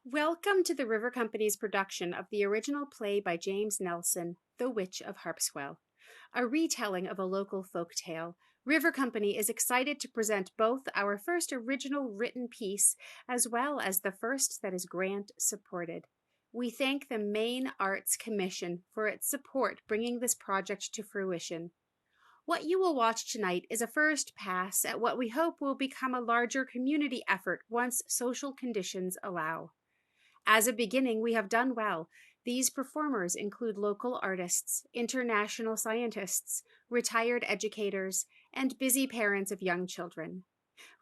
Welcome to the River Company's production of the original play by James Nelson, The Witch of Harpswell. A retelling of a local folk tale, River Company is excited to present both our first original written piece as well as the first that is grant supported. We thank the Maine Arts Commission for its support bringing this project to fruition. What you will watch tonight is a first pass at what we hope will become a larger community effort once social conditions allow. As a beginning, we have done well. These performers include local artists, international scientists, retired educators, and busy parents of young children.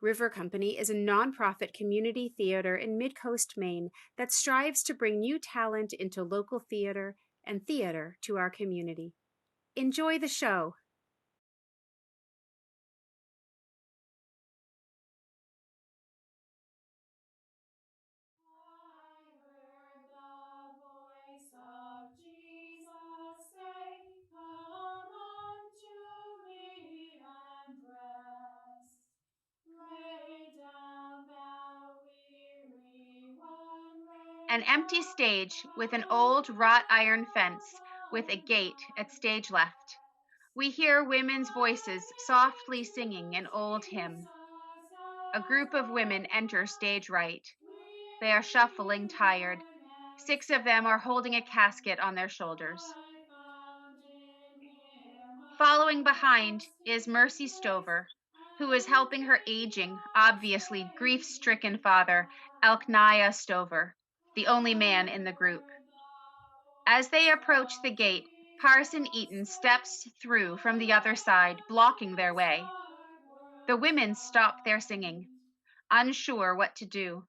River Company is a nonprofit community theater in Mid-Coast Maine that strives to bring new talent into local theater and theater to our community. Enjoy the show. Of Jesus say, come unto me and rest. Lay down thou weary one, An empty stage with an old wrought iron fence with a gate at stage left. We hear women's voices softly singing an old hymn. A group of women enter stage right. They are shuffling, tired. 6 of them are holding a casket on their shoulders. Following behind is Mercy Stover, who is helping her aging, obviously grief-stricken father, Elkniah Stover, the only man in the group. As they approach the gate, Parson Eaton steps through from the other side, blocking their way. The women stop their singing, unsure what to do.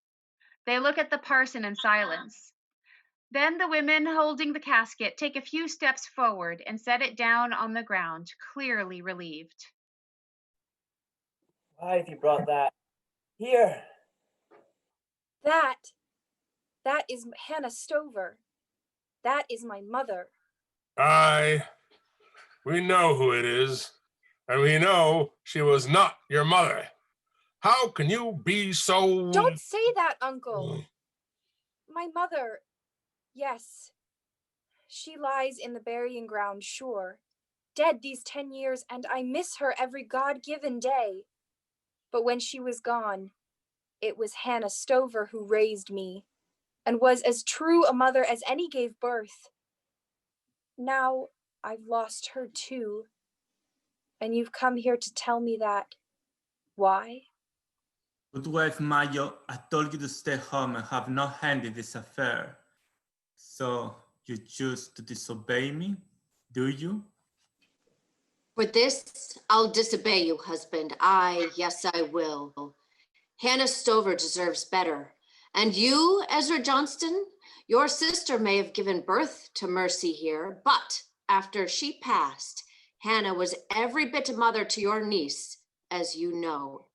They look at the parson in silence. Then the women holding the casket take a few steps forward and set it down on the ground, clearly relieved. Why have you brought that here? That is Hannah Stover. That is my mother. Aye, we know who it is, and we know she was not your mother. How can you be so... Don't say that, Uncle. My mother, yes. She lies in the burying ground, sure. Dead these 10 years, and I miss her every God-given day. But when she was gone, it was Hannah Stover who raised me, and was as true a mother as any gave birth. Now I've lost her too, and you've come here to tell me that. Why? Goodwife Mayo, I told you to stay home and have no hand in this affair. So you choose to disobey me, do you? For this, I'll disobey you, husband. Yes, I will. Hannah Stover deserves better. And you, Ezra Johnston, your sister may have given birth to Mercy here, but after she passed, Hannah was every bit a mother to your niece, as you know.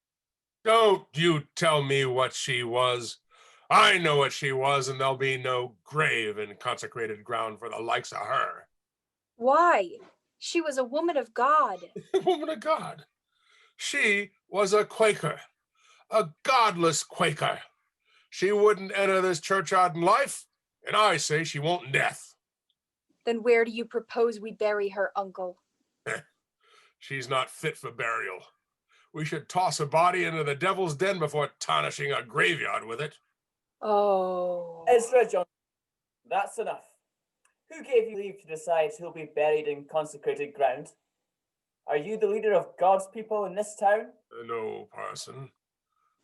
Don't you tell me what she was. I know what she was, and there'll be no grave in consecrated ground for the likes of her. Why? She was a woman of God. A woman of God. She was a Quaker, a godless Quaker. She wouldn't enter this churchyard in life, and I say she won't in death. Then where do you propose we bury her, Uncle? She's not fit for burial. We should toss her body into the devil's den before tarnishing a graveyard with it. Oh. Ezra John, that's enough. Who gave you leave to decide who'll be buried in consecrated ground? Are you the leader of God's people in this town? No, Parson.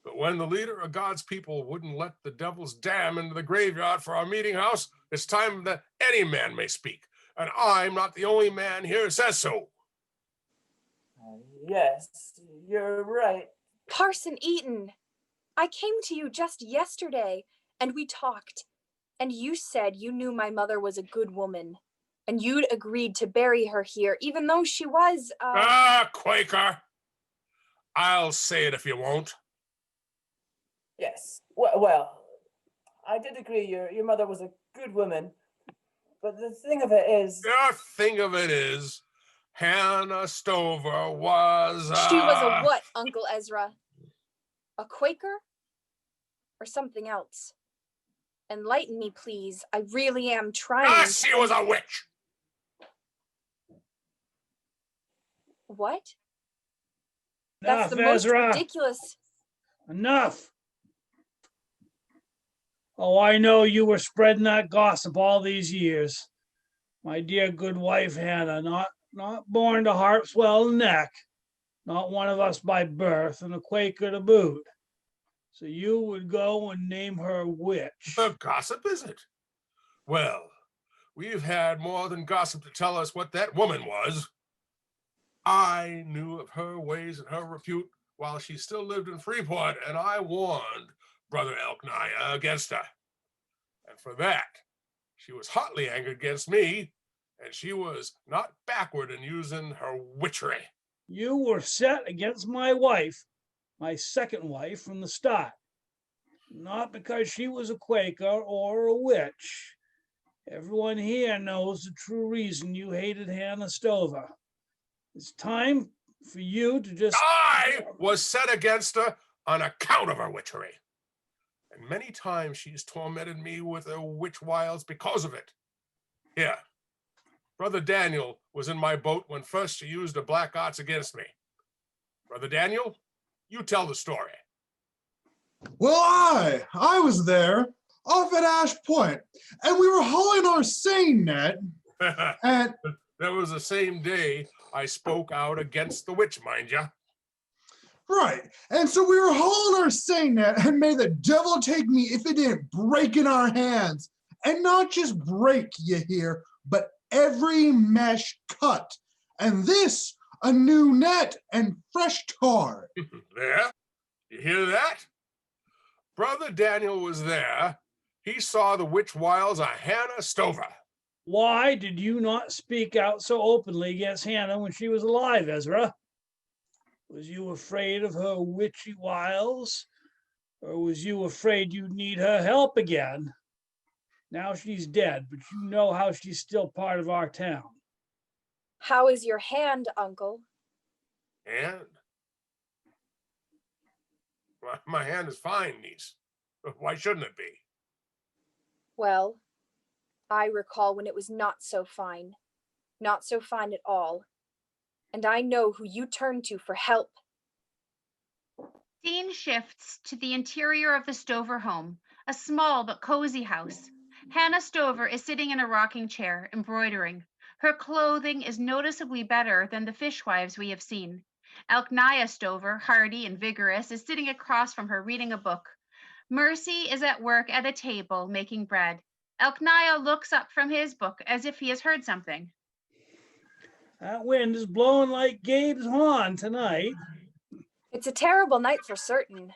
But when the leader of God's people wouldn't let the devil's dam into the graveyard for our meeting house, it's time that any man may speak. And I'm not the only man here who says so. Yes, you're right. Parson Eaton, I came to you just yesterday, and we talked, and you said you knew my mother was a good woman, and you'd agreed to bury her here, even though she was, Quaker! I'll say it if you won't. Yes, well, I did agree your mother was a good woman, but the thing of it is... The thing of it is, Hannah Stover was She was a what, Uncle Ezra? A Quaker? Or something else? Enlighten me, please. I really am trying. Yes, she was a witch. What? Enough, That's the most Ezra. ridiculous. Enough. Oh, I know you were spreading that gossip all these years. My dear good wife Hannah, not born to Harpswell neck, not one of us by birth, and a Quaker to boot. So you would go and name her witch. The gossip, is it? Well, we've had more than gossip to tell us what that woman was. I knew of her ways and her repute while she still lived in Freeport, and I warned Brother Elkniah against her. And for that, she was hotly angered against me, and she was not backward in using her witchery. You were set against my wife, my second wife, from the start. Not because she was a Quaker or a witch. Everyone here knows the true reason you hated Hannah Stover. It's time for you to just... I was set against her on account of her witchery. And many times she's tormented me with her witch wiles because of it. Here, Brother Daniel was in my boat when first she used her black arts against me. Brother Daniel, you tell the story. Well, I was there off at Ash Point, and we were hauling our seine net, and that was the same day I spoke out against the witch, mind ya. right, and so we were hauling our seine net, and may the devil take me if it didn't break in our hands, and not just break, you hear, but every mesh cut, and this a new net and fresh tar. There, you hear that? Brother Daniel was there. He saw the witch wiles of Hannah Stover. Why did you not speak out so openly against Hannah when she was alive, Ezra? Was you afraid of her witchy wiles? Or was you afraid you'd need her help again? Now she's dead, but you know how she's still part of our town. How is your hand, Uncle? Hand? My hand is fine, niece. Why shouldn't it be? Well, I recall when it was not so fine at all. And I know who you turn to for help. Scene shifts to the interior of the Stover home, a small but cozy house. Hannah Stover is sitting in a rocking chair, embroidering. Her clothing is noticeably better than the fishwives we have seen. Elkniah Stover, hardy and vigorous, is sitting across from her reading a book. Mercy is at work at a table making bread. Elkniah looks up from his book as if he has heard something. That wind is blowing like Gabe's horn tonight. It's a terrible night for certain.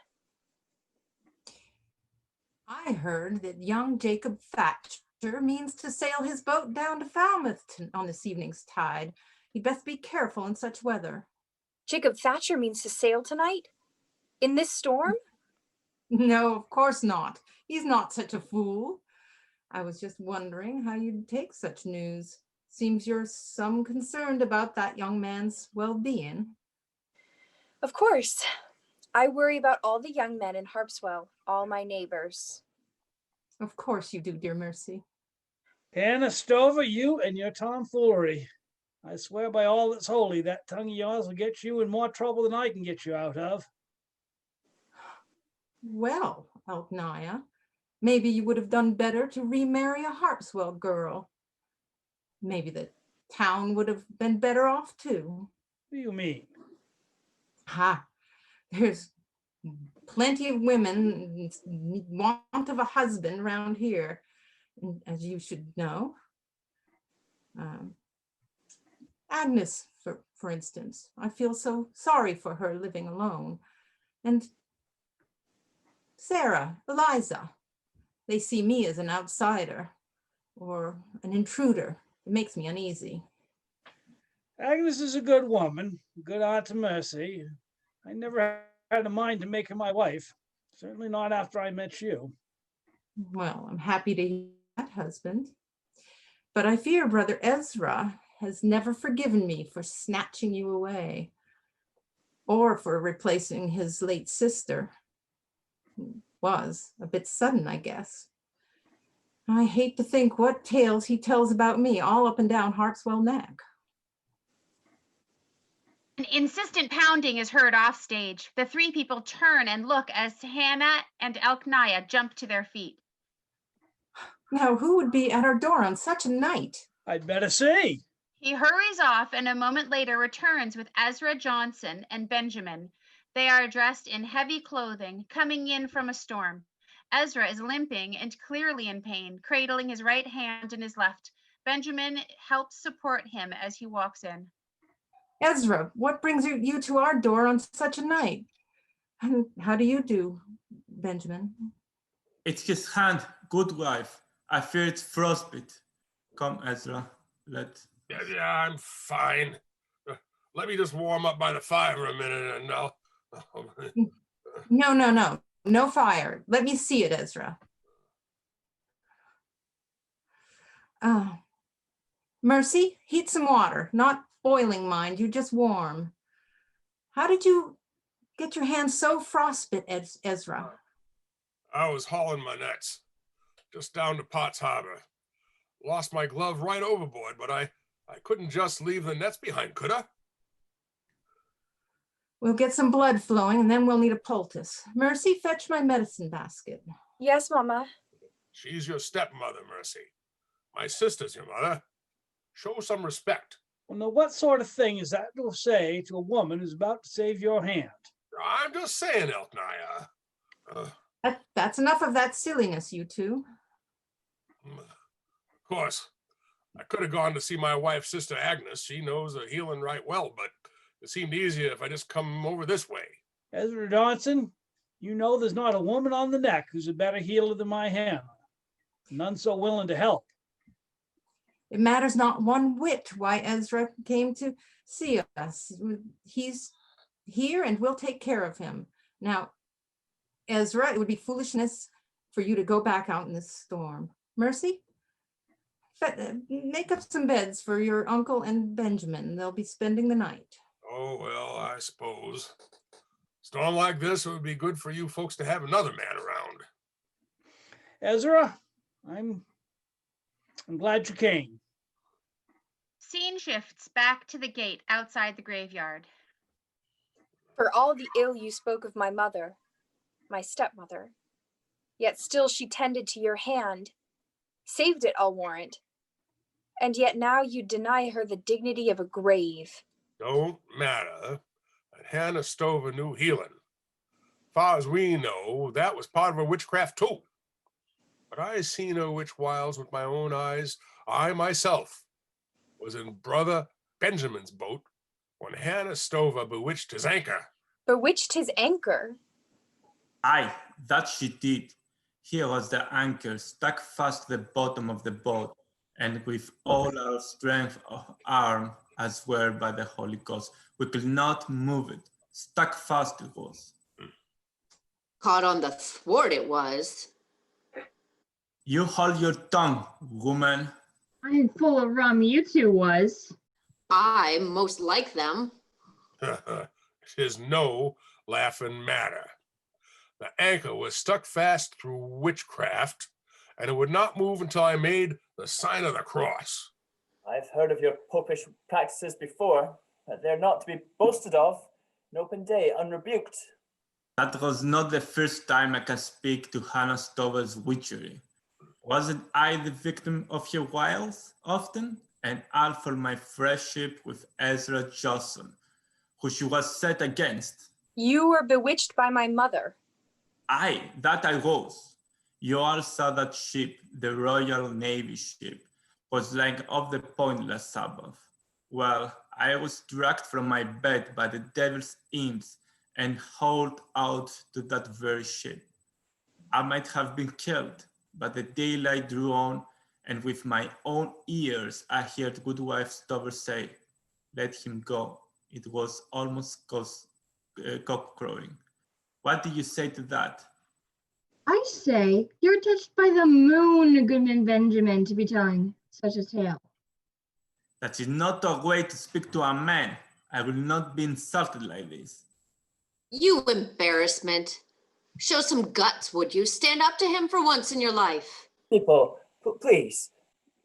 I heard that young Jacob Thatcher means to sail his boat down to Falmouth on this evening's tide. He'd best be careful in such weather. Jacob Thatcher means to sail tonight? In this storm? No, of course not. He's not such a fool. I was just wondering how you'd take such news. Seems you're some concerned about that young man's well-being. Of course. I worry about all the young men in Harpswell, all my neighbors. Of course you do, dear Mercy. Hannah Stover, you and your tomfoolery. I swear by all that's holy, that tongue of yours will get you in more trouble than I can get you out of. Well, Elkniah, maybe you would have done better to remarry a Harpswell girl. Maybe the town would have been better off too. What do you mean? There's plenty of women in want of a husband around here, as you should know. Agnes, for instance, I feel so sorry for her living alone. And Sarah, Eliza, they see me as an outsider or an intruder. It makes me uneasy. Agnes is a good woman, good aunt to Mercy. I never had a mind to make her my wife, certainly not after I met you. Well, I'm happy to hear that, husband. But I fear Brother Ezra has never forgiven me for snatching you away, or for replacing his late sister. It was a bit sudden, I guess. I hate to think what tales he tells about me all up and down Harpswell Neck. An insistent pounding is heard off stage. The three people turn and look as Hannah and Elkniah jump to their feet. Now, who would be at our door on such a night? I'd better see. He hurries off and a moment later returns with Ezra Johnson and Benjamin. They are dressed in heavy clothing, coming in from a storm. Ezra is limping and clearly in pain, cradling his right hand in his left. Benjamin helps support him as he walks in. Ezra, what brings you to our door on such a night? And how do you do, Benjamin? It's his hand, Goodwife. I fear it's frostbite. Come, Ezra, Yeah, I'm fine. Let me just warm up by the fire for a minute and I'll... No fire. Let me see it, Ezra. Mercy, heat some water. Not boiling, mind you, just warm. How did you get your hand so frostbit, Ezra? I was hauling my nets, just down to Potts Harbor. Lost my glove right overboard, but I couldn't just leave the nets behind, could I? We'll get some blood flowing and then we'll need a poultice. Mercy, fetch my medicine basket. Yes, Mama. She's your stepmother, Mercy. My sister's your mother. Show some respect. Well, now what sort of thing is that to say to a woman who's about to save your hand? I'm just saying, Elkniah. That's enough of that silliness, you two. Of course, I could have gone to see my wife's sister Agnes. She knows the healing right well, but it seemed easier if I just come over this way. Ezra Johnson, you know there's not a woman on the neck who's a better healer than my Hannah. None so willing to help. It matters not one whit why Ezra came to see us. He's here and we'll take care of him. Now, Ezra, it would be foolishness for you to go back out in this storm. Mercy, make up some beds for your uncle and Benjamin. They'll be spending the night. Oh, well, I suppose. Storm like this, it would be good for you folks to have another man around. Ezra, I'm glad you came. Scene shifts back to the gate outside the graveyard. For all the ill you spoke of my mother, my stepmother, yet still she tended to your hand, saved it, I'll warrant. And yet now you deny her the dignity of a grave. Don't matter. But Hannah Stover knew healing. Far as we know, that was part of her witchcraft too. But I seen her witch wiles with my own eyes. I myself was in Brother Benjamin's boat when Hannah Stover bewitched his anchor. Bewitched his anchor? Aye, that she did. Here was the anchor stuck fast to the bottom of the boat, and with all our strength of arm, as swear by the Holy Ghost, we could not move it. Stuck fast it was. Caught on the thwart it was. You hold your tongue, woman. I'm full of rum, you two was. I'm most like them. Tis no laughing matter. The anchor was stuck fast through witchcraft, and it would not move until I made the sign of the cross. I've heard of your popish practices before, but they're not to be boasted of in open day, unrebuked. That was not the first time I can speak to Hannah Stover's witchery. Wasn't I the victim of your wiles often? And all for my friendship with Ezra Johnson, who she was set against. You were bewitched by my mother. Aye, that I was. You all saw that ship, the Royal Navy ship, was lying off the point last Sabbath. Well, I was dragged from my bed by the devil's imps and hauled out to that very ship. I might have been killed, but the daylight drew on, and with my own ears I heard Goodwife Stover say, "Let him go." It was almost cock crowing. What do you say to that? I say you're touched by the moon, Goodman Benjamin, to be telling such a tale. That is not a way to speak to a man. I will not be insulted like this. You embarrassment. Show some guts, would you? Stand up to him for once in your life. People, Please,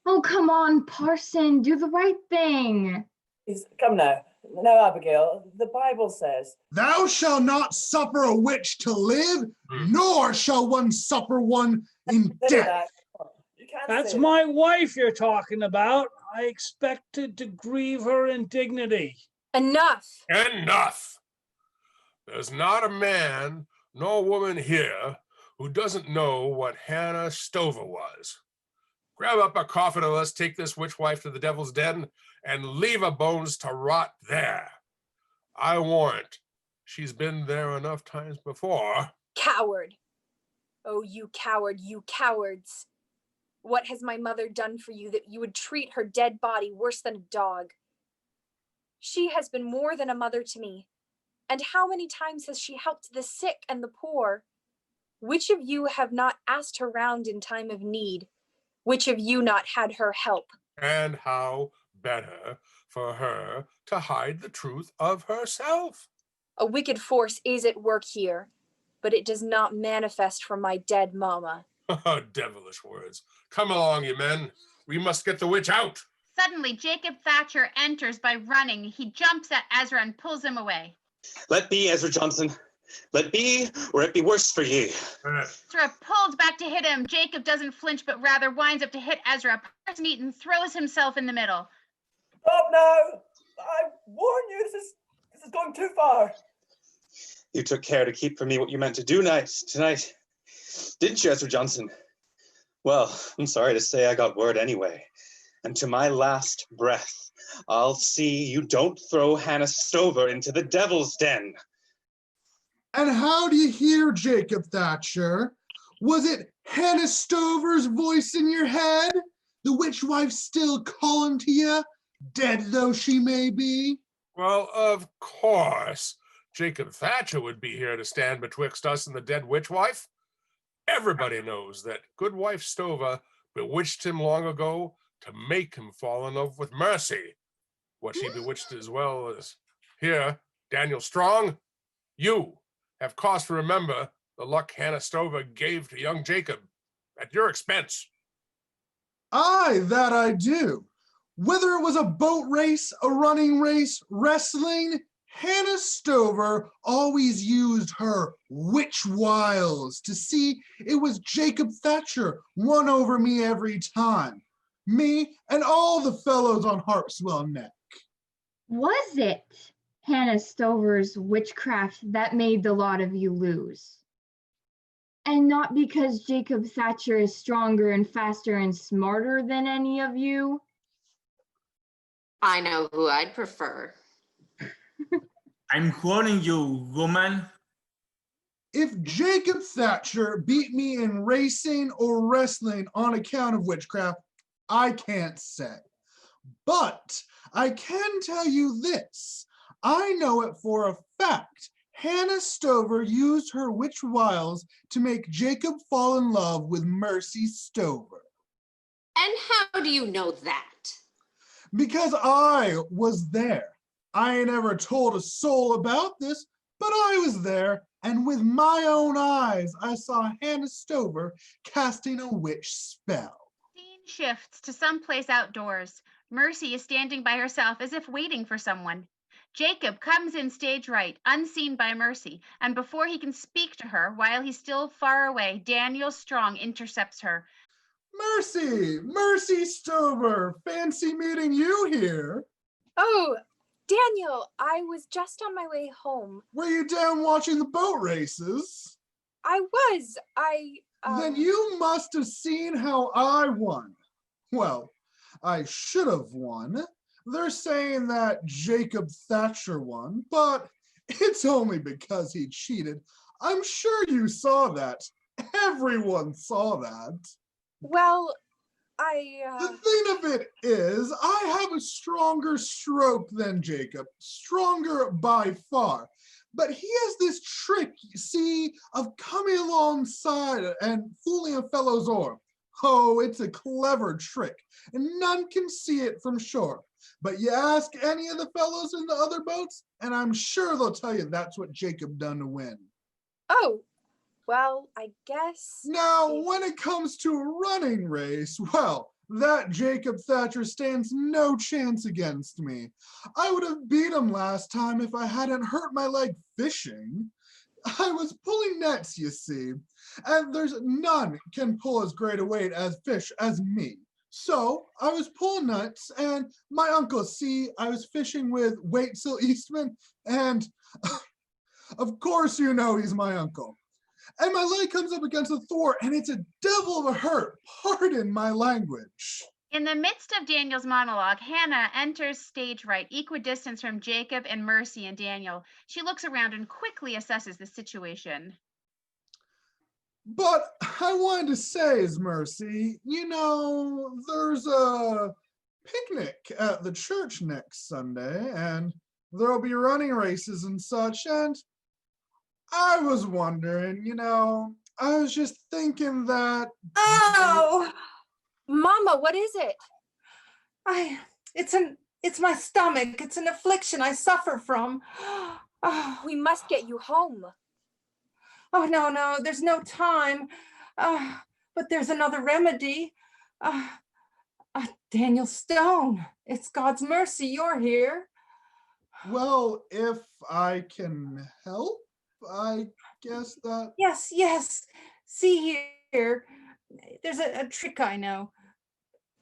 Oh, come on, Parson, do the right thing. come now. Now, Abigail, the Bible says, Thou shalt not suffer a witch to live, nor shall one suffer one in Consider death. that. You can't That's say my wife you're talking about. I expected to grieve her indignity. Enough. Enough. There's not a man nor woman here who doesn't know what Hannah Stover was. Grab up a coffin and let's take this witch wife to the devil's den and leave her bones to rot there. I warrant she's been there enough times before. Coward. Oh, you coward, you cowards. What has my mother done for you that you would treat her dead body worse than a dog? She has been more than a mother to me. And how many times has she helped the sick and the poor? Which of you have not asked her round in time of need? Which of you not had her help? And how better for her to hide the truth of herself? A wicked force is at work here, but it does not manifest from my dead mama. Devilish words. Come along, you men. We must get the witch out. Suddenly, Jacob Thatcher enters by running. He jumps at Ezra and pulls him away. Let be, Ezra Johnson. Let be, or it be worse for you. Ezra pulled back to hit him. Jacob doesn't flinch, but rather winds up to hit Ezra. Parson Eaton throws himself in the middle. Stop now! I warn you, this is going too far. You took care to keep from me what you meant to do tonight. Didn't you, Ezra Johnson? Well, I'm sorry to say I got word anyway. And to my last breath, I'll see you don't throw Hannah Stover into the devil's den. And how do you hear, Jacob Thatcher? Was it Hannah Stover's voice in your head? The witch wife still calling to you, dead though she may be? Well, of course. Jacob Thatcher would be here to stand betwixt us and the dead witch wife. Everybody knows that Goodwife Stover bewitched him long ago to make him fall in love with Mercy. What she bewitched as well as here, Daniel Strong, you have cause to remember the luck Hannah Stover gave to young Jacob at your expense. Aye, that I do. Whether it was a boat race, a running race, wrestling, Hannah Stover always used her witch wiles to see it was Jacob Thatcher won over me every time. Me and all the fellows on Harpswell Neck. Was it Hannah Stover's witchcraft that made the lot of you lose? And not because Jacob Thatcher is stronger and faster and smarter than any of you? I know who I'd prefer. I'm warning you, woman. If Jacob Thatcher beat me in racing or wrestling on account of witchcraft, I can't say. But I can tell you this. I know it for a fact. Hannah Stover used her witch wiles to make Jacob fall in love with Mercy Stover. And how do you know that? Because I was there. I ain't ever told a soul about this, but I was there, and with my own eyes, I saw Hannah Stover casting a witch spell. Scene shifts to someplace outdoors. Mercy is standing by herself as if waiting for someone. Jacob comes in stage right, unseen by Mercy, and before he can speak to her, while he's still far away, Daniel Strong intercepts her. Mercy Stover, fancy meeting you here. Oh, Daniel, I was just on my way home. Were you down watching the boat races? I was. Then you must have seen how I won. Well, I should have won. They're saying that Jacob Thatcher won, but it's only because he cheated. I'm sure you saw that. Everyone saw that. Well, The thing of it is, I have a stronger stroke than Jacob, stronger by far. But he has this trick, you see, of coming alongside and fooling a fellow's oar. Oh, it's a clever trick, and none can see it from shore. But you ask any of the fellows in the other boats, and I'm sure they'll tell you that's what Jacob done to win. Oh, Well, I guess. Now, when it comes to a running race, well, that Jacob Thatcher stands no chance against me. I would have beat him last time if I hadn't hurt my leg fishing. I was pulling nets, you see, and there's none can pull as great a weight as fish as me. So I was pulling nets, and my uncle, see, I was fishing with Waitzel Eastman, and of course you know he's my uncle. And my leg comes up against the thwart, and it's a devil of a hurt. Pardon my language. In the midst of Daniel's monologue, Hannah enters stage right, equidistant from Jacob and Mercy and Daniel. She looks around and quickly assesses the situation. But I wanted to say, is Mercy, you know, there's a picnic at the church next Sunday, and there'll be running races and such, and I was wondering, you know, I was just thinking that. Oh, Mama, what is it? It's my stomach. It's an affliction I suffer from. Oh, we must get you home. Oh, no, there's no time. But there's another remedy. Daniel Stone, it's God's mercy you're here. Well, if I can help, I guess that. Yes. See here, there's a trick I know.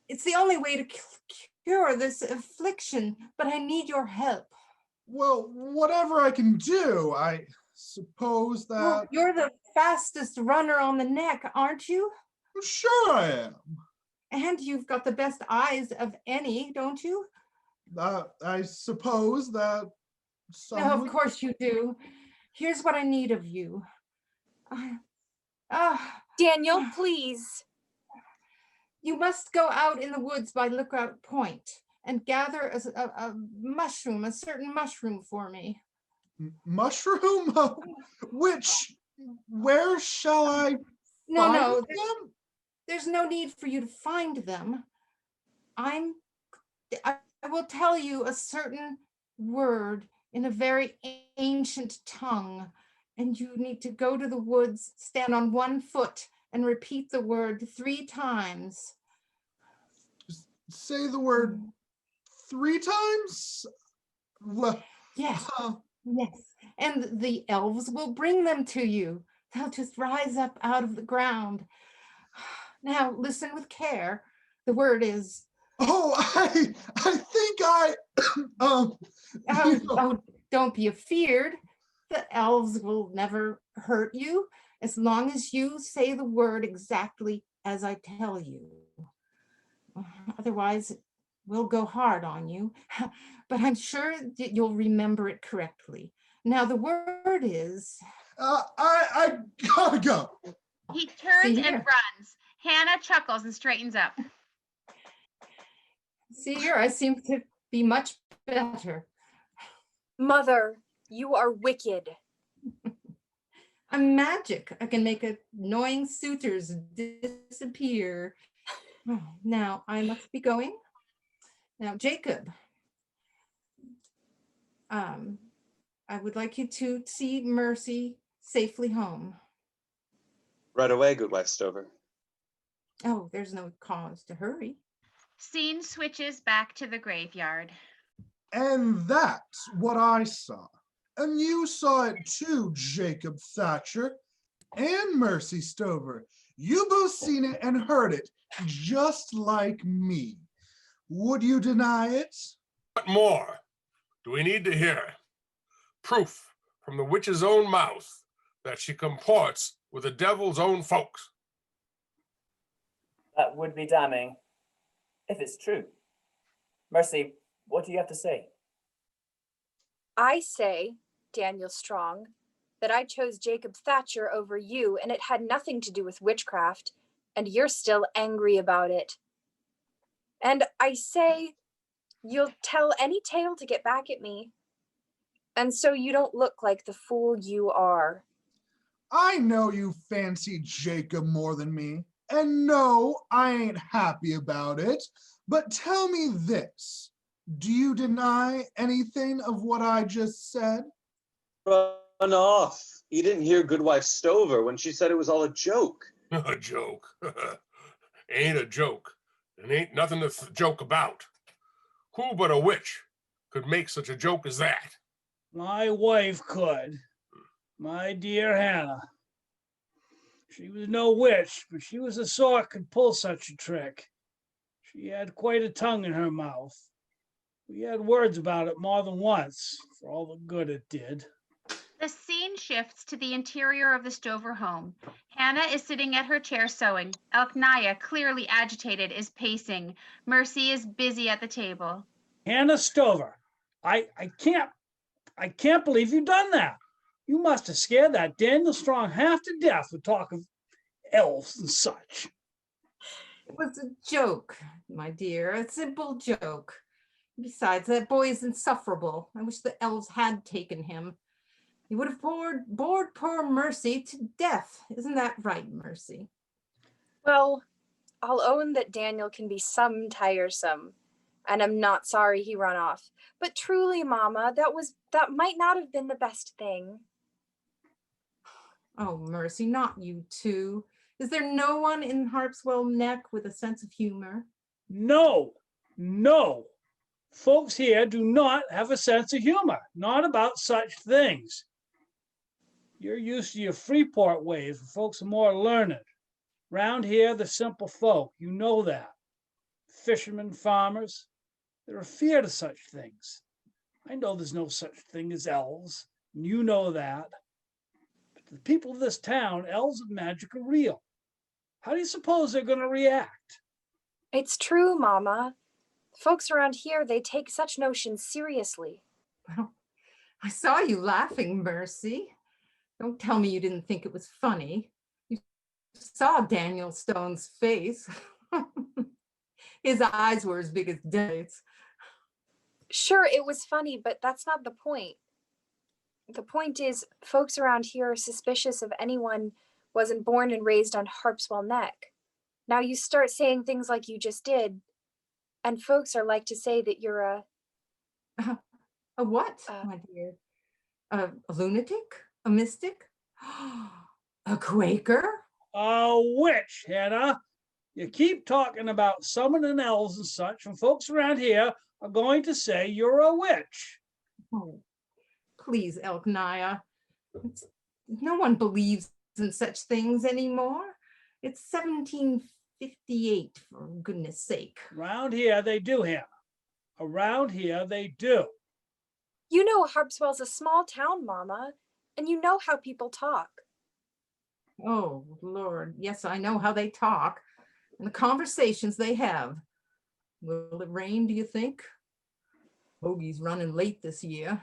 It's the only way to cure this affliction, but I need your help. Well, whatever I can do, I suppose that. Well, you're the fastest runner on the neck, aren't you? Sure I am. And you've got the best eyes of any, don't you? I suppose that. No, of course you do. Here's what I need of you. Daniel, please. You must go out in the woods by Lookout Point and gather a mushroom, a certain mushroom for me. Mushroom? Where shall I No, there's no need for you to find them. I will tell you a certain word in a very ancient tongue, and you need to go to the woods, stand on one foot, and repeat the word 3 times. Say the word 3 times? Yes. Yes. And the elves will bring them to you. They'll just rise up out of the ground. Now, listen with care. The word is. Oh, I think I. Don't be afeared. The elves will never hurt you as long as you say the word exactly as I tell you. Otherwise, we'll go hard on you. But I'm sure that you'll remember it correctly. Now, the word is. I gotta go. He turns and runs. Hannah chuckles and straightens up. See here, I seem to be much better. Mother, you are wicked. I'm magic. I can make annoying suitors disappear. Oh, now I must be going. Now, Jacob, I would like you to see Mercy safely home. Right away, Goodwife Stover. Oh, there's no cause to hurry. Scene switches back to the graveyard. And that's what I saw. And you saw it too, Jacob Thatcher and Mercy Stover. You both seen it and heard it, just like me. Would you deny it? What more do we need to hear? Proof from the witch's own mouth that she comports with the devil's own folks. That would be damning, if it's true. Mercy, what do you have to say? I say, Daniel Strong, that I chose Jacob Thatcher over you, and it had nothing to do with witchcraft, and you're still angry about it. And I say, you'll tell any tale to get back at me, and so you don't look like the fool you are. I know you fancy Jacob more than me, and no, I ain't happy about it, but tell me this. Do you deny anything of what I just said? Run off, You didn't hear Goodwife Stover when she said it was all a joke. A joke. Ain't a joke. And ain't nothing to joke about. Who but a witch could make such a joke as that? My wife could. My dear Hannah. She was no witch, but she was the sort could pull such a trick. She had quite a tongue in her mouth. We had words about it more than once, for all the good it did. The scene shifts to the interior of the Stover home. Hannah is sitting at her chair sewing. Elkniah, clearly agitated, is pacing. Mercy is busy at the table. Hannah Stover, I can't believe you've done that. You must have scared that Daniel Strong half to death with talk of elves and such. It was a joke, my dear, a simple joke. Besides, that boy is insufferable. I wish the elves had taken him. He would have bored poor Mercy to death. Isn't that right, Mercy? Well, I'll own that Daniel can be some tiresome, and I'm not sorry he ran off. But truly, Mama, that might not have been the best thing. Oh, Mercy, not you too. Is there no one in Harpswell Neck with a sense of humor? No. Folks here do not have a sense of humor, not about such things. You're used to your Freeport ways, where folks are more learned. Round here, the simple folk, you know that. Fishermen, farmers, they're afeard of such things. I know there's no such thing as elves, and you know that. But to the people of this town, elves of magic are real. How do you suppose they're going to react? It's true, Mama. Folks around here, they take such notions seriously. Well, I saw you laughing, Mercy. Don't tell me you didn't think it was funny. You saw Daniel Stone's face. His eyes were as big as dates. Sure, it was funny, but that's not the point. The point is, folks around here are suspicious of anyone wasn't born and raised on Harpswell Neck. Now you start saying things like you just did, and folks are like to say that you're a what, my dear? A lunatic? A mystic? A Quaker? A witch, Hannah. You keep talking about summoning elves and such, and folks around here are going to say you're a witch. Oh, please, Elkniah. No one believes in such things anymore. It's 1758, for goodness sake. Around here they do, Hannah. Around here they do. You know Harpswell's a small town, Mama, and you know how people talk. Oh, Lord, yes, I know how they talk and the conversations they have. Will it rain, do you think? Bogey's running late this year.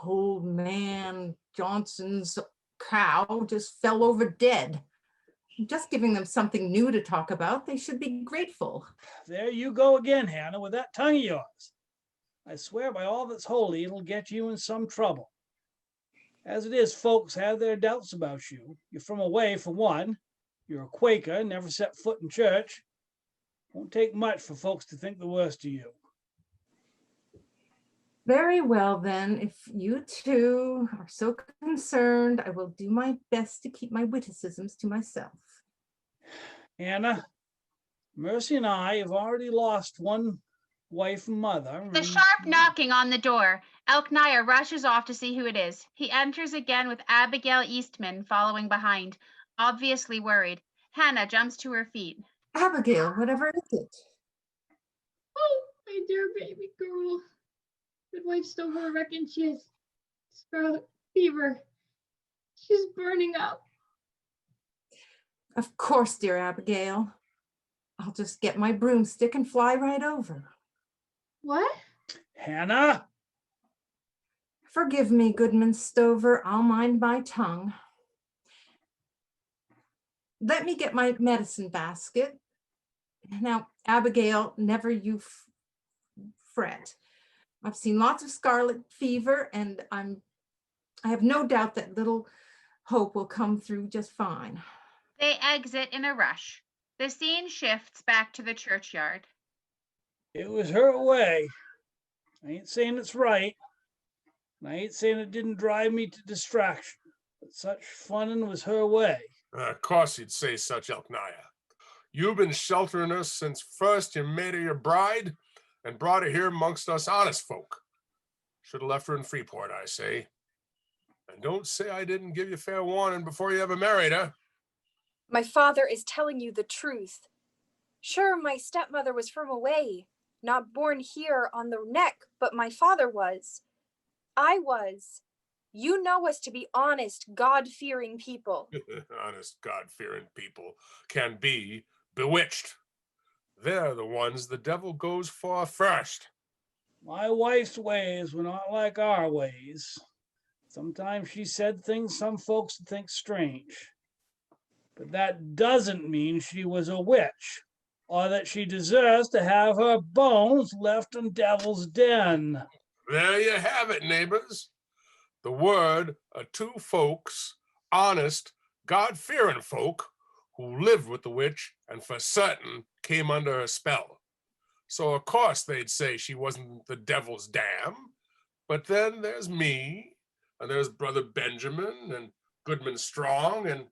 Old man Johnson's cow just fell over dead. Just giving them something new to talk about. They should be grateful. There you go again, Hannah, with that tongue of yours. I swear by all that's holy, it'll get you in some trouble. As it is, folks have their doubts about you. You're from away, for one. You're a Quaker, never set foot in church. Won't take much for folks to think the worst of you. Very well, then. If you two are so concerned, I will do my best to keep my witticisms to myself. Hannah, Mercy and I have already lost one wife and mother. The sharp knocking on the door. Elkniah rushes off to see who it is. He enters again with Abigail Eastman following behind, obviously worried. Hannah jumps to her feet. Abigail, whatever is it? Oh, my dear baby girl. Goodwife Stover reckons she has scarlet fever. She's burning up. Of course, dear Abigail. I'll just get my broomstick and fly right over. What? Hannah? Forgive me, Goodman Stover. I'll mind my tongue. Let me get my medicine basket. Now, Abigail, never you fret. I've seen lots of scarlet fever, and I have no doubt that little Hope will come through just fine. They exit in a rush. The scene shifts back to the churchyard. It was her way. I ain't saying it's right. And I ain't saying it didn't drive me to distraction. but such funnin' was her way. Of course you'd say such, Elkniah. You've been sheltering us since first you made her your bride and brought her here amongst us honest folk. Should have left her in Freeport, I say. And don't say I didn't give you fair warning before you ever married her. My father is telling you the truth. Sure, my stepmother was from away, not born here on the neck, but my father was. I was. You know us to be honest, God-fearing people. Honest, God-fearing people can be bewitched. They're the ones the devil goes for first. My wife's ways were not like our ways. Sometimes she said things some folks think strange. But that doesn't mean she was a witch, or that she deserves to have her bones left in Devil's Den. There you have it, neighbors. The word of two folks, honest, God-fearing folk, who lived with the witch and for certain came under her spell. So of course they'd say she wasn't the devil's dam. But then there's me, and there's Brother Benjamin, and Goodman Strong, and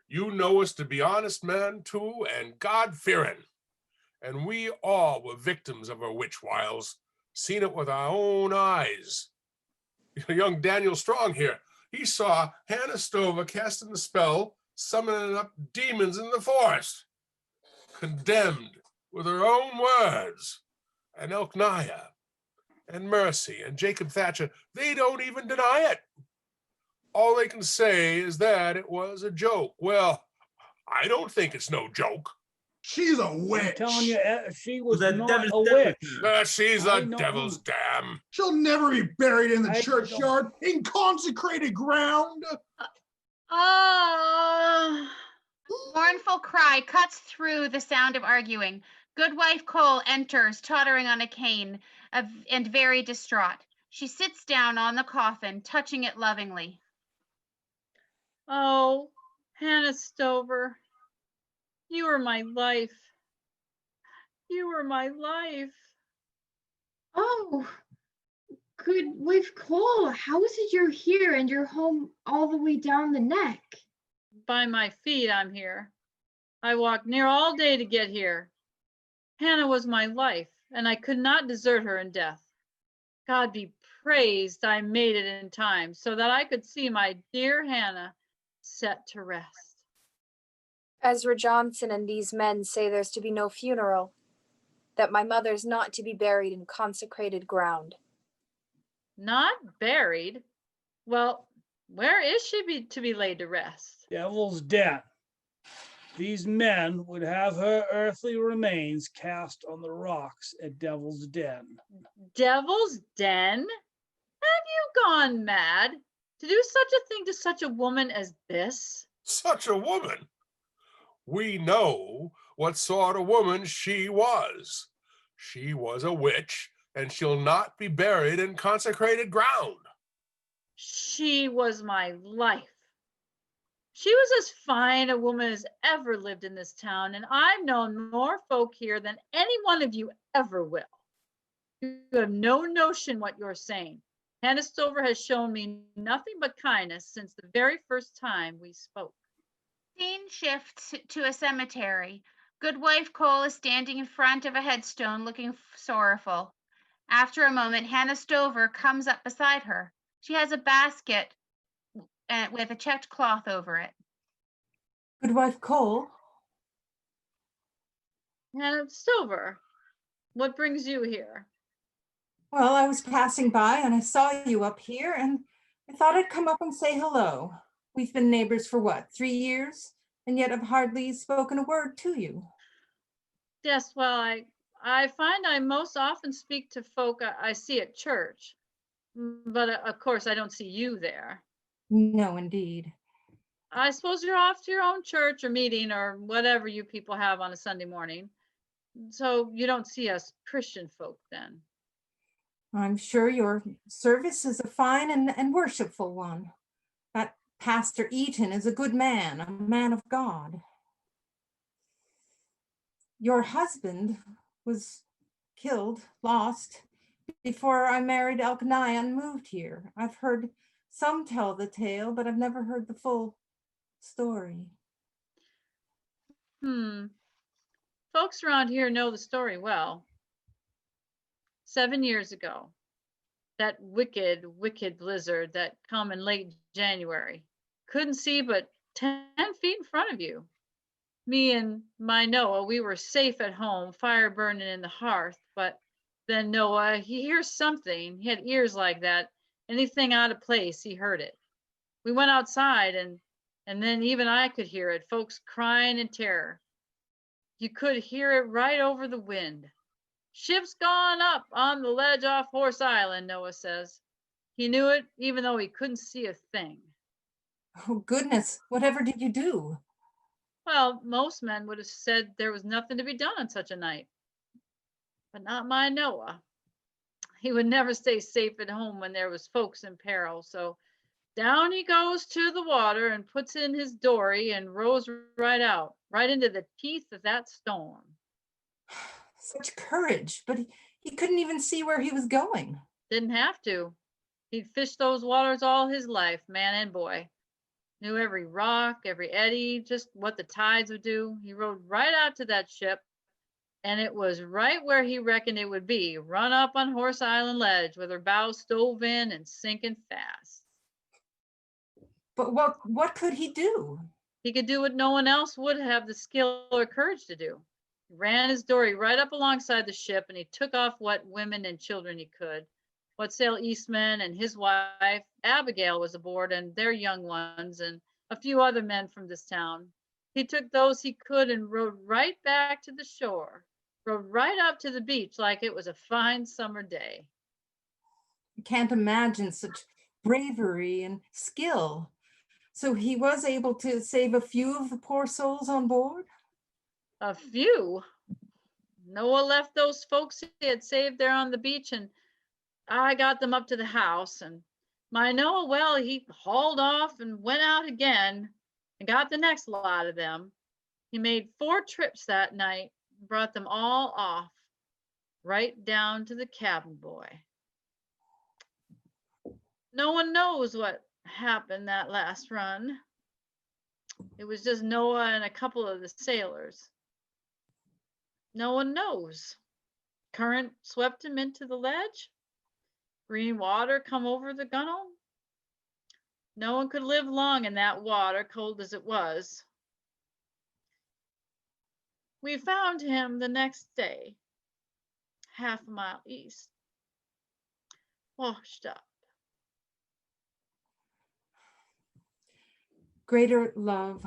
you know us to be honest men too, and God-fearing. And we all were victims of her witch wiles, seen it with our own eyes. Young Daniel Strong here, he saw Hannah Stover casting the spell, summoning up demons in the forest. Condemned with her own words. And Elkniah, and Mercy, and Jacob Thatcher, they don't even deny it. All they can say is that it was a joke. Well, I don't think it's no joke. She's a I'm witch. telling you, she was The not devil's a witch. She's I the know devil's who- dam. She'll never be buried in the I churchyard in consecrated ground. Mournful cry cuts through the sound of arguing. Goodwife Cole enters, tottering on a cane, and very distraught. She sits down on the coffin, touching it lovingly. Oh, Hannah Stover, you were my life. You were my life. Oh, Goodwife Cole, how is it you're here and you're home all the way down the neck? By my feet, I'm here. I walked near all day to get here. Hannah was my life, and I could not desert her in death. God be praised I made it in time so that I could see my dear Hannah set to rest. Ezra Johnson and these men say there's to be no funeral, that my mother's not to be buried in consecrated ground. Not buried? Well, where is she to be laid to rest? Devil's Den. These men would have her earthly remains cast on the rocks at Devil's Den. Devil's Den? Have you gone mad to do such a thing to such a woman as this? Such a woman? We know what sort of woman she was. She was a witch, and she'll not be buried in consecrated ground. She was my life. She was as fine a woman as ever lived in this town, and I've known more folk here than any one of you ever will. You have no notion what you're saying. Hannah Stover has shown me nothing but kindness since the very first time we spoke. Scene shifts to a cemetery. Goodwife Cole is standing in front of a headstone looking sorrowful. After a moment, Hannah Stover comes up beside her. She has a basket with a checked cloth over it. Goodwife Cole. Hannah Stover, what brings you here? Well, I was passing by and I saw you up here and I thought I'd come up and say hello. We've been neighbors for what, 3 years? And yet I've hardly spoken a word to you. Yes, well, I find I most often speak to folk I see at church, but of course I don't see you there. No, indeed. I suppose you're off to your own church or meeting or whatever you people have on a Sunday morning. So you don't see us Christian folk then. I'm sure your service is a fine and worshipful one. That Pastor Eaton is a good man, a man of God. Your husband was killed, lost, before I married Elkniah and moved here. I've heard Some tell the tale, but I've never heard the full story. Folks around here know the story well. 7 years ago, that wicked, wicked blizzard that come in late January. Couldn't see but 10 feet in front of you. Me and my Noah, we were safe at home, fire burning in the hearth, but then Noah, he hears something. He had ears like that. Anything out of place, he heard it. We went outside and then even I could hear it, folks crying in terror. You could hear it right over the wind. Ship's gone up on the ledge off Horse Island, Noah says. He knew it even though he couldn't see a thing. Oh, goodness, whatever did you do? Well, most men would have said there was nothing to be done on such a night. But not my Noah. He would never stay safe at home when there was folks in peril. So down he goes to the water and puts in his dory and rows right out, right into the teeth of that storm. Such courage, but he couldn't even see where he was going. Didn't have to. He'd fished those waters all his life, man and boy. Knew every rock, every eddy, just what the tides would do. He rowed right out to that ship, and it was right where he reckoned it would be, run up on Horse Island Ledge with her bow stove in and sinking fast. But what could he do? He could do what no one else would have the skill or courage to do. He ran his dory right up alongside the ship, and he took off what women and children he could. Whatsail Eastman and his wife, Abigail, was aboard, and their young ones, and a few other men from this town. He took those he could and rowed right back to the shore, rowed right up to the beach like it was a fine summer day. I can't imagine such bravery and skill. So he was able to save a few of the poor souls on board? A few? Noah left those folks he had saved there on the beach, and I got them up to the house. And my Noah, well, he hauled off and went out again and got the next lot of them. He made 4 trips that night, brought them all off, right down to the cabin boy. No one knows what happened that last run. It was just Noah and a couple of the sailors. No one knows. Current swept him into the ledge. Green water come over the gunwale. No one could live long in that water, cold as it was. We found him the next day, half a mile east, washed up. Greater love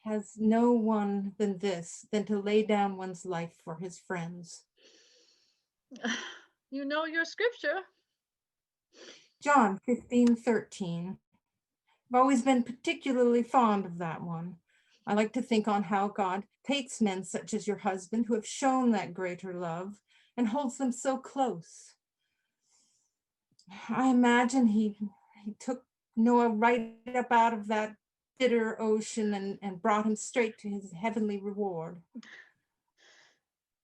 has no one than this, than to lay down one's life for his friends. You know your scripture. John 15:13. I've always been particularly fond of that one. I like to think on how God takes men such as your husband who have shown that greater love and holds them so close. I imagine he took Noah right up out of that bitter ocean and brought him straight to his heavenly reward.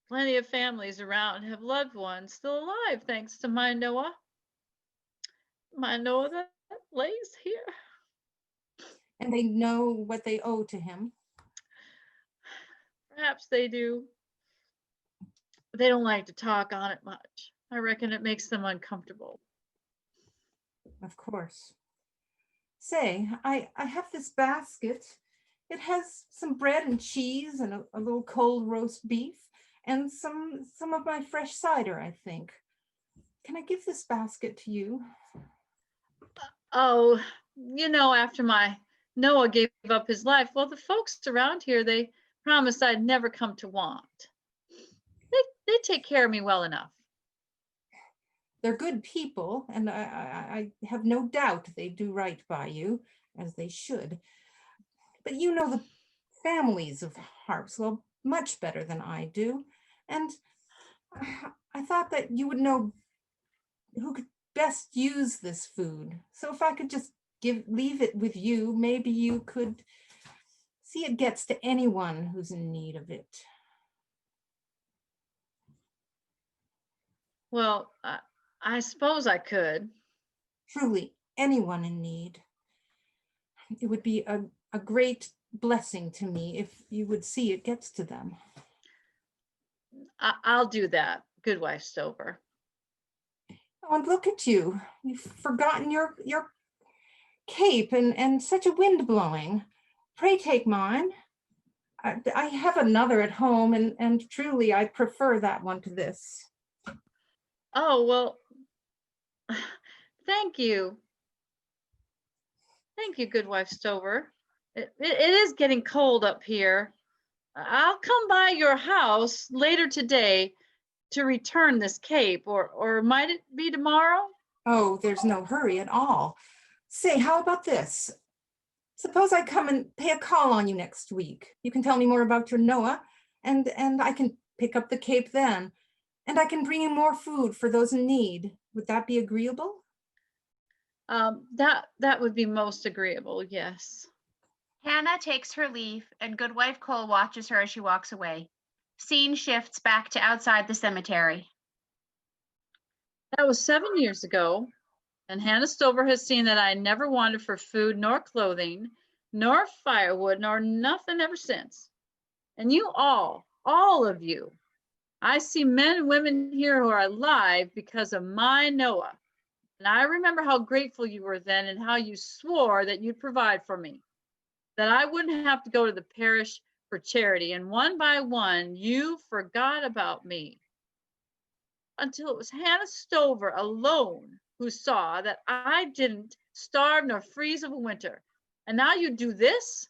Plenty of families around have loved ones still alive, thanks to my Noah. My Noah that lays here. And they know what they owe to him. Perhaps they do. But they don't like to talk on it much. I reckon it makes them uncomfortable. Of course. Say, I have this basket. It has some bread and cheese and a little cold roast beef and some of my fresh cider, I think. Can I give this basket to you? Oh, you know, after my Noah gave up his life, well, the folks around here, they promised I'd never come to want. They take care of me well enough. They're good people, and I have no doubt they do right by you, as they should. But you know the families of Harpswell much better than I do, and I thought that you would know who could best use this food. So if I could just leave it with you, maybe you could see it gets to anyone who's in need of it. Well, I suppose I could. Truly, anyone in need. It would be a great blessing to me if you would see it gets to them. I'll do that, Goodwife Stover. Oh, and look at you. You've forgotten your cape and such a wind blowing. Pray take mine. I have another at home, and truly I prefer that one to this. Oh, well, thank you. Thank you, Goodwife Stover. It is getting cold up here. I'll come by your house later today to return this cape, or might it be tomorrow? Oh, there's no hurry at all. Say, how about this? Suppose I come and pay a call on you next week. You can tell me more about your Noah, and I can pick up the cape then. And I can bring you more food for those in need. Would that be agreeable? That would be most agreeable, yes. Hannah takes her leave, and Goodwife Cole watches her as she walks away. Scene shifts back to outside the cemetery. That was 7 years ago, and Hannah Stover has seen that I never wanted for food nor clothing, nor firewood, nor nothing ever since. And you all of you, I see men and women here who are alive because of my Noah. And I remember how grateful you were then and how you swore that you'd provide for me, that I wouldn't have to go to the parish for charity. And one by one, you forgot about me. Until it was Hannah Stover alone who saw that I didn't starve nor freeze of a winter. And now you do this?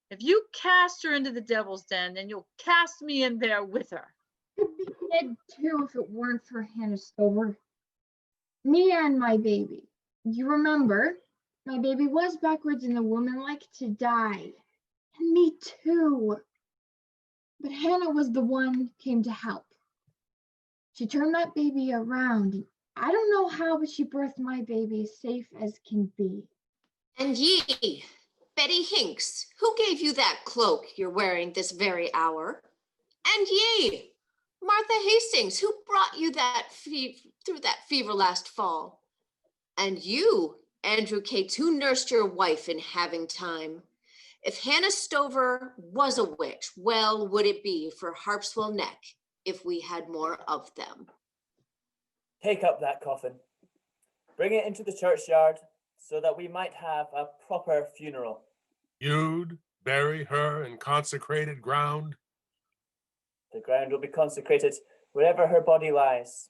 If you cast her into the devil's den, then you'll cast me in there with her. I'd be dead too if it weren't for Hannah Stover. Me and my baby. You remember, my baby was backwards and the woman like to die. And me too. But Hannah was the one came to help. She turned that baby around. I don't know how, but she birthed my baby as safe as can be. And ye, Betty Hinks, who gave you that cloak you're wearing this very hour? And ye, Martha Hastings, who brought you that through that fever last fall? And you, Andrew Cates, who nursed your wife in having time? If Hannah Stover was a witch, well would it be for Harpswell Neck if we had more of them. Take up that coffin. Bring it into the churchyard so that we might have a proper funeral. You'd bury her in consecrated ground? The ground will be consecrated wherever her body lies.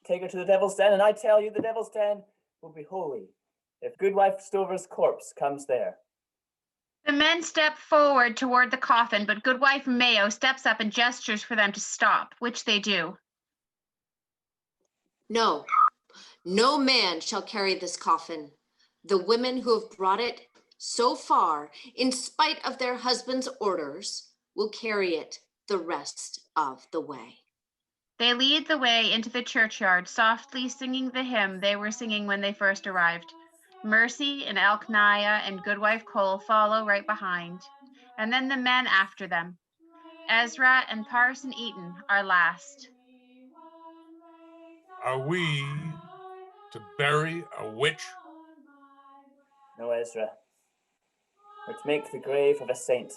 Take her to the devil's den, and I tell you the devil's den will be holy if Goodwife Stover's corpse comes there. The men step forward toward the coffin, but Goodwife Mayo steps up and gestures for them to stop, which they do. No, no man shall carry this coffin. The women who have brought it so far, in spite of their husbands' orders, will carry it the rest of the way. They lead the way into the churchyard, softly singing the hymn they were singing when they first arrived. Mercy and Elkniah and Goodwife Cole follow right behind, and then the men after them. Ezra and Parson Eaton are last. Are we to bury a witch? No, Ezra. We're to make the grave of a saint.